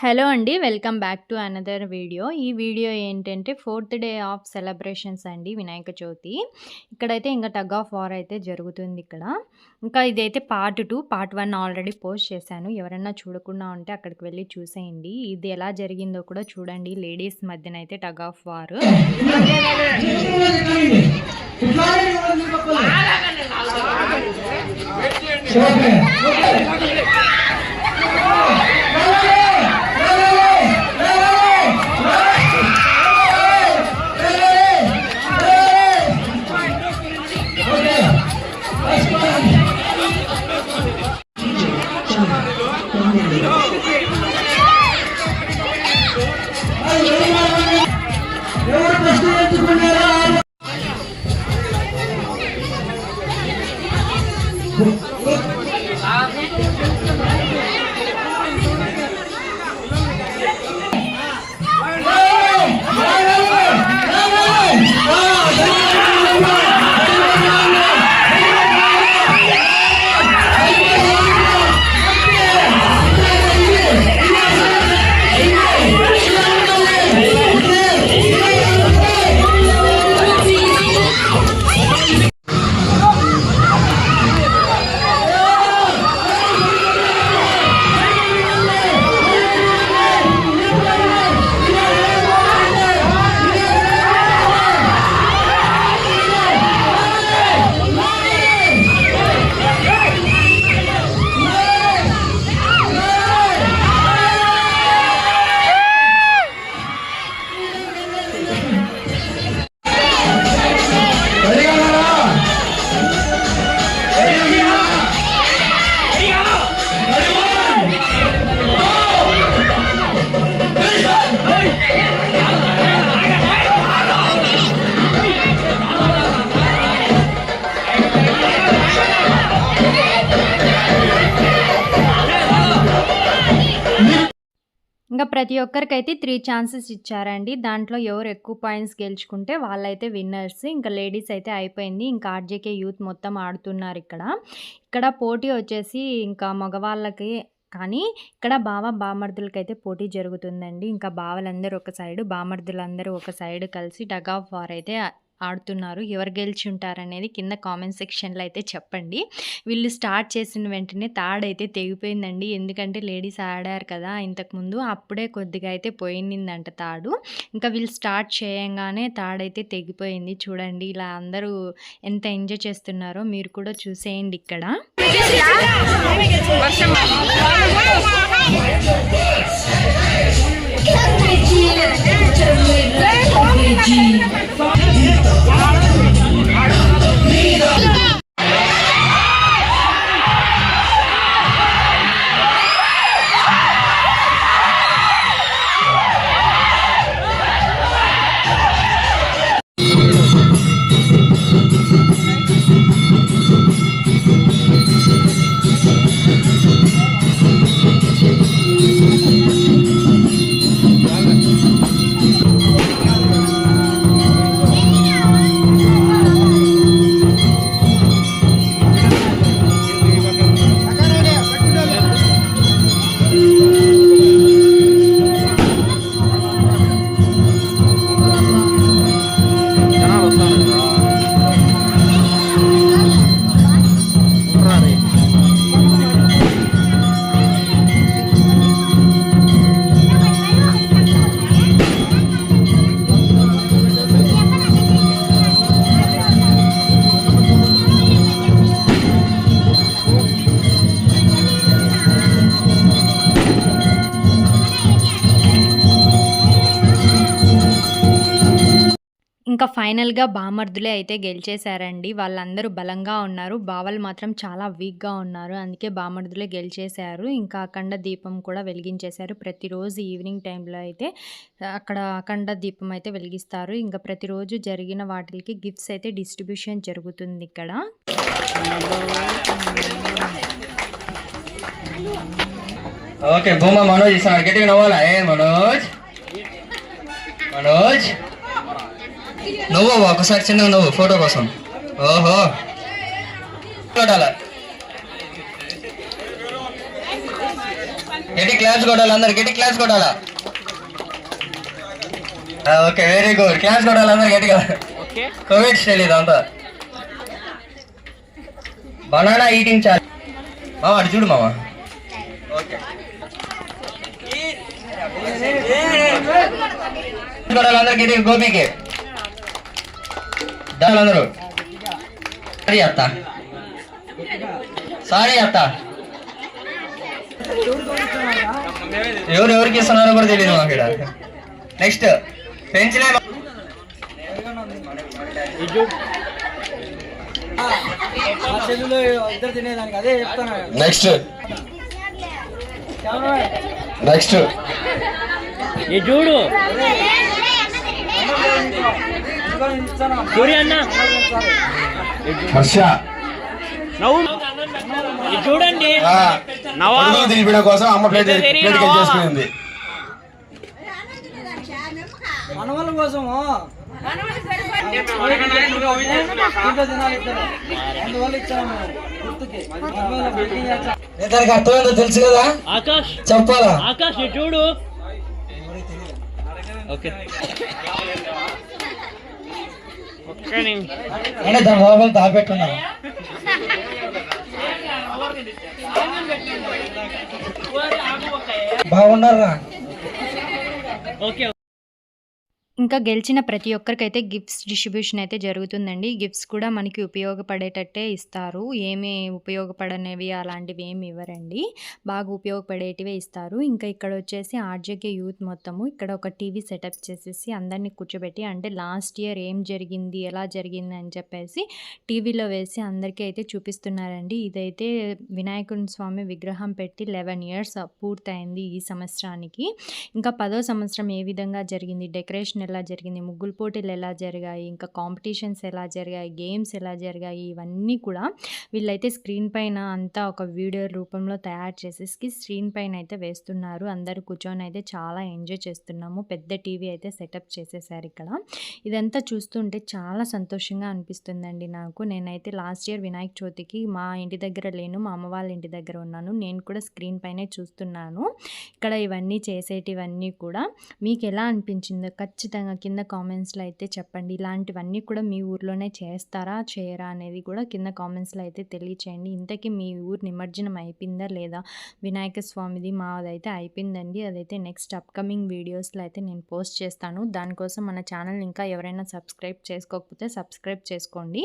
Hello అండి. Welcome back to another video. ఈ video ఏంటంటే 4th డే ఆఫ్ సెలబ్రేషన్స్ అండి వినాయక చవితి. ఇక్కడైతే ఇంకా టగ్ ఆఫ్ వార్ అయితే జరుగుతుంది ఇక్కడ. ఇంకా ఇదైతే పార్ట్ 2, పార్ట్ 1 ఆల్రెడీ పోస్ట్ చేశాను. ఎవరన్నా చూడకుండా ఉంటే అక్కడికి వెళ్ళి చూసేయండి. ఇది ఎలా జరిగిందో కూడా చూడండి. లేడీస్ మధ్యన అయితే టగ్ ఆఫ్ వార్. ఇంకా ప్రతి ఒక్కరికైతే 3 ఛాన్సెస్ ఇచ్చారండి. దాంట్లో ఎవరు ఎక్కువ పాయింట్స్ గెలుచుకుంటే వాళ్ళైతే విన్నర్స్. ఇంకా లేడీస్ అయితే అయిపోయింది. ఇంకా ఆర్జేకే యూత్ మొత్తం ఆడుతున్నారు ఇక్కడ. ఇక్కడ పోటీ వచ్చేసి ఇంకా మగవాళ్ళకి కానీ ఇక్కడ బామర్దులకైతే పోటీ జరుగుతుందండి. ఇంకా బావలందరూ ఒక సైడు, బామర్దులందరూ ఒక సైడు కలిసి టగ్ ఆఫ్ వార్ అయితే ఆడుతున్నారు. ఎవరు గెలిచి ఉంటారనేది కింద కామెంట్ సెక్షన్లో అయితే చెప్పండి. వీళ్ళు స్టార్ట్ చేసిన వెంటనే తాడైతే తెగిపోయిందండి. ఎందుకంటే లేడీస్ ఆడారు కదా ఇంతకుముందు, అప్పుడే కొద్దిగా అయితే పోయిందంట తాడు. ఇంకా వీళ్ళు స్టార్ట్ చేయంగానే తాడైతే తెగిపోయింది. చూడండి ఇలా అందరూ ఎంత ఎంజాయ్ చేస్తున్నారో మీరు కూడా చూసేయండి ఇక్కడ. ఇంకా ఫైనల్గా బామర్దులే అయితే గెలిచేశారండి. వాళ్ళందరూ బలంగా ఉన్నారు, బావలు మాత్రం చాలా వీక్గా ఉన్నారు. అందుకే బామర్దులే గెలిచేశారు. ఇంకా అఖండ దీపం కూడా వెలిగించేశారు. ప్రతిరోజు ఈవినింగ్ టైంలో అయితే అక్కడ అఖండ దీపం అయితే వెలిగిస్తారు. ఇంకా ప్రతిరోజు జరిగిన వాటికి గిఫ్ట్స్ అయితే డిస్ట్రిబ్యూషన్ జరుగుతుంది ఇక్కడ. ఓకే భూమా మనోజ్ ఇస్తాను గట్టిగా నవ్వాలా. మనోజ్ మనోజ్ నువ్వు ఒకసారి చిన్నగా నువ్వు ఫోటో కోసం. ఓహో చూడాల గట్టి క్లాస్ కొట్టాలి అందరు, గట్టి క్లాస్ కొట్టాలా. Okay, very good. క్లాస్ కొట్టాలి అందరు గట్టిగా. కోవిడ్ స్టైల్ ఇదంతా. బనానా ఈటింగ్ చాలు మామ, అటు చూడు మామ. ఓకే, అందరు గట్టి గోపికి అందరూ. సారీ అత్త, సారీ అత్త. ఎవరికి ఇస్తున్నారో కూడా తెలియదు మాకు ఇక్కడ. నెక్స్ట్ పెన్సిల్ నెక్స్ట్ నెక్స్ట్ చూడు హర్ష చూడండి తినిపించడం కోసం అమ్మ ప్లేట్ చేసుకుంది. మనవాళ్ళ కోసము దానికి అర్థమైందో తెలుసు కదా, ఆకాష్ చెప్పాలా? ఆకాష్ చూడు. ఓకే అంటే దాని లోపల దాపెట్టున్నా. బాగున్నారా? ఓకే. ఇంకా గెలిచిన ప్రతి ఒక్కరికైతే గిఫ్ట్స్ డిస్ట్రిబ్యూషన్ అయితే జరుగుతుందండి. గిఫ్ట్స్ కూడా మనకి ఉపయోగపడేటట్టే ఇస్తారు. ఏమీ ఉపయోగపడనివి అలాంటివి ఏమి ఇవ్వరండి, బాగా ఉపయోగపడేటివే ఇస్తారు. ఇంకా ఇక్కడ వచ్చేసి ఆర్జేకే యూత్ మొత్తము ఇక్కడ ఒక టీవీ సెటప్ చేసేసి అందరినీ కూర్చోబెట్టి, అంటే లాస్ట్ ఇయర్ ఏం జరిగింది, ఎలా జరిగింది అని చెప్పేసి టీవీలో వేసి అందరికీ అయితే చూపిస్తున్నారండి. ఇదైతే వినాయకుని స్వామి విగ్రహం పెట్టి 11 years పూర్తయింది ఈ సంవత్సరానికి. ఇంకా 10వ సంవత్సరం ఏ విధంగా జరిగింది, డెకరేషన్ ఎలా జరిగింది, ముగ్గుల పోటీలు ఎలా జరిగాయి, ఇంకా కాంపిటీషన్స్ ఎలా జరిగాయి, గేమ్స్ ఎలా జరిగాయి, ఇవన్నీ కూడా వీళ్ళైతే స్క్రీన్ పైన అంతా ఒక వీడియో రూపంలో తయారు చేసేసి స్క్రీన్ పైన అయితే వేస్తున్నారు. అందరూ కూర్చొని అయితే చాలా ఎంజాయ్ చేస్తున్నాము. పెద్ద టీవీ అయితే సెటప్ చేసేసారు ఇక్కడ. ఇదంతా చూస్తుంటే చాలా సంతోషంగా అనిపిస్తుందండి నాకు. నేనైతే లాస్ట్ ఇయర్ వినాయక చవితికి మా ఇంటి దగ్గర లేను, మా అమ్మ వాళ్ళ ఇంటి దగ్గర ఉన్నాను. నేను కూడా స్క్రీన్ పైనే చూస్తున్నాను ఇక్కడ ఇవన్నీ చేసేటివన్నీ కూడా. మీకు ఎలా అనిపించిందో ఖచ్చితంగా కింద కామెంట్స్లో అయితే చెప్పండి. ఇలాంటివన్నీ కూడా మీ ఊర్లోనే చేస్తారా చేయరా అనేది కూడా కింద కామెంట్స్లో అయితే తెలియచేయండి. ఇంతకీ మీ ఊరు నిమజ్జనం అయిపోయిందా లేదా? వినాయక స్వామిది మాదైతే అయిపోయిందండి. అదైతే నెక్స్ట్ అప్కమింగ్ వీడియోస్లో అయితే నేను పోస్ట్ చేస్తాను. దానికోసం మన ఛానల్ ఇంకా ఎవరైనా సబ్స్క్రైబ్ చేసుకోకపోతే సబ్స్క్రైబ్ చేసుకోండి.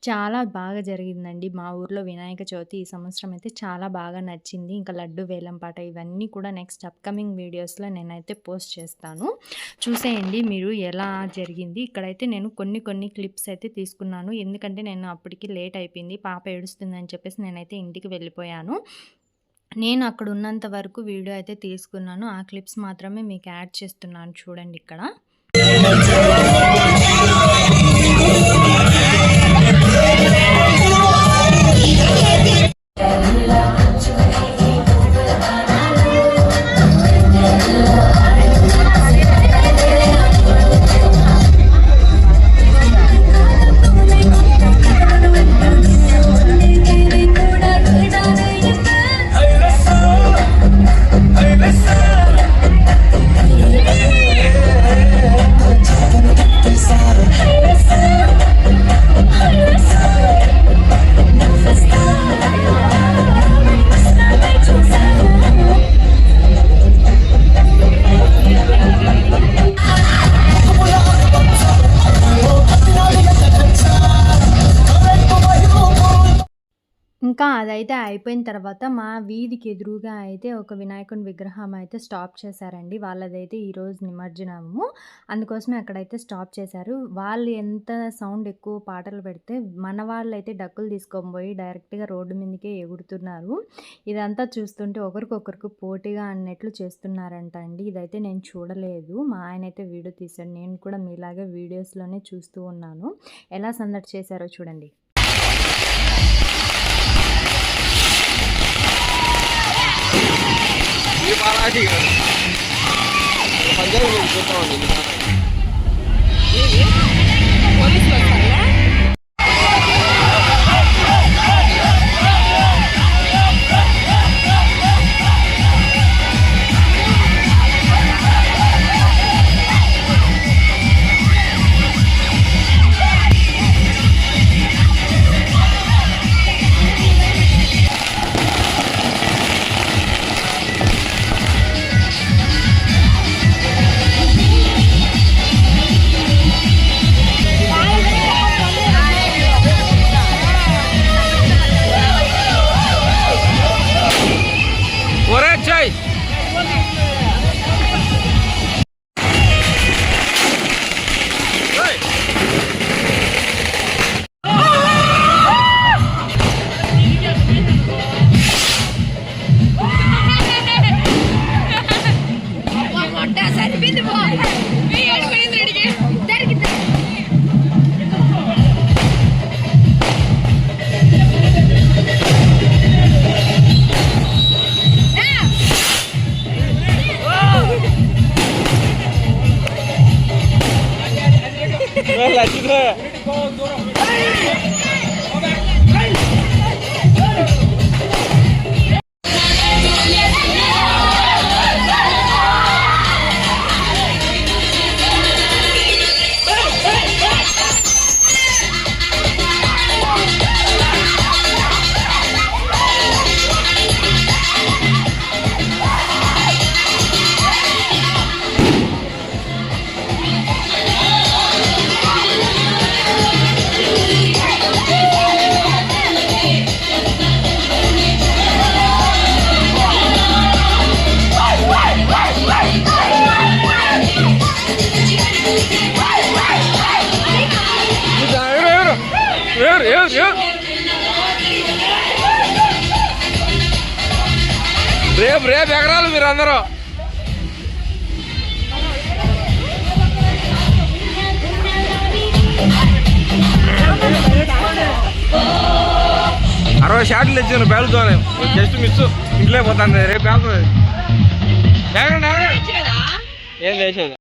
చాలా బాగా జరిగిందండి మా ఊర్లో వినాయక చవితి ఈ సంవత్సరం అయితే చాలా బాగా నచ్చింది. ఇంకా లడ్డు వేలం పాట ఇవన్నీ కూడా నెక్స్ట్ అప్కమింగ్ వీడియోస్లో నేనైతే పోస్ట్ చేస్తాను, చూసేయండి మీరు ఎలా జరిగింది. ఇక్కడైతే నేను కొన్ని క్లిప్స్ అయితే తీసుకున్నాను, ఎందుకంటే నేను అప్పటికి లేట్ అయిపోయింది, పాప ఏడుస్తుందని చెప్పేసి నేనైతే ఇంటికి వెళ్ళిపోయాను. నేను అక్కడ ఉన్నంత వరకు వీడియో అయితే తీసుకున్నాను. ఆ క్లిప్స్ మాత్రమే మీకు యాడ్ చేస్తున్నాను, చూడండి ఇక్కడ. ఇంకా అదైతే అయిపోయిన తర్వాత మా వీధికి ఎదురుగా అయితే ఒక వినాయకుని విగ్రహం అయితే స్టాప్ చేశారండి. వాళ్ళదైతే ఈరోజు నిమజ్జనము, అందుకోసమే అక్కడైతే స్టాప్ చేశారు. వాళ్ళు ఎంత సౌండ్ ఎక్కువ పాటలు పెడితే మన వాళ్ళు అయితే డక్కులు తీసుకొని పోయి డైరెక్ట్గా రోడ్డు మీదకే ఎగురుతున్నారు. ఇదంతా చూస్తుంటే ఒకరికొకరికి పోటీగా అన్నట్లు చేస్తున్నారంట అండి. ఇదైతే నేను చూడలేదు, మా ఆయన అయితే వీడియో తీశాడు. నేను కూడా మీలాగే వీడియోస్లోనే చూస్తూ ఉన్నాను. ఎలా సందడి చేశారో చూడండి. ఎగరాలి మీరు అందరూ. అరవై షాట్లు తెచ్చాను పేలుతోనే, జస్ట్ మిస్ ఇంట్లో పోతాను రేపు పేలుతుంది. ఏం లేచేది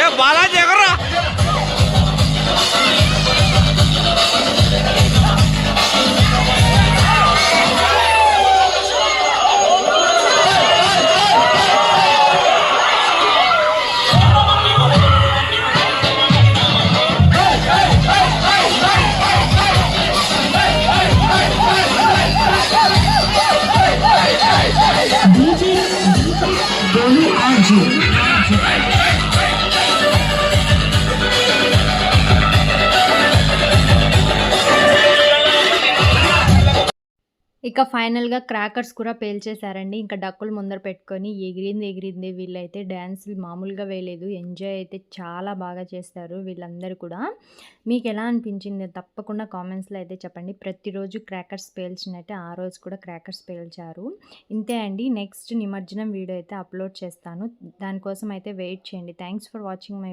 ఏ బాలాజీ ఎగరా. ఇక ఫైనల్‌గా క్రాకర్స్ కూడా పేల్చేశారండి. ఇంకా డక్కులు ముందర పెట్టుకొని ఎగిరింది వీళ్ళైతే డాన్సులు మామూలుగా వేయలేదు. ఎంజాయ్ అయితే చాలా బాగా చేస్తారు వీళ్ళందరూ కూడా. మీకెలా అనిపించిందో తప్పకుండా కామెంట్స్‌లో అయితే చెప్పండి. ప్రతిరోజు క్రాకర్స్ పేల్చినట్టే ఆ రోజు కూడా క్రాకర్స్ పేల్చారు. ఇంతే అండి. నెక్స్ట్ నిమజ్జనం వీడియో అయితే అప్లోడ్ చేస్తాను. దానికోసం అయితే వెయిట్ చేయండి. Thanks for watching my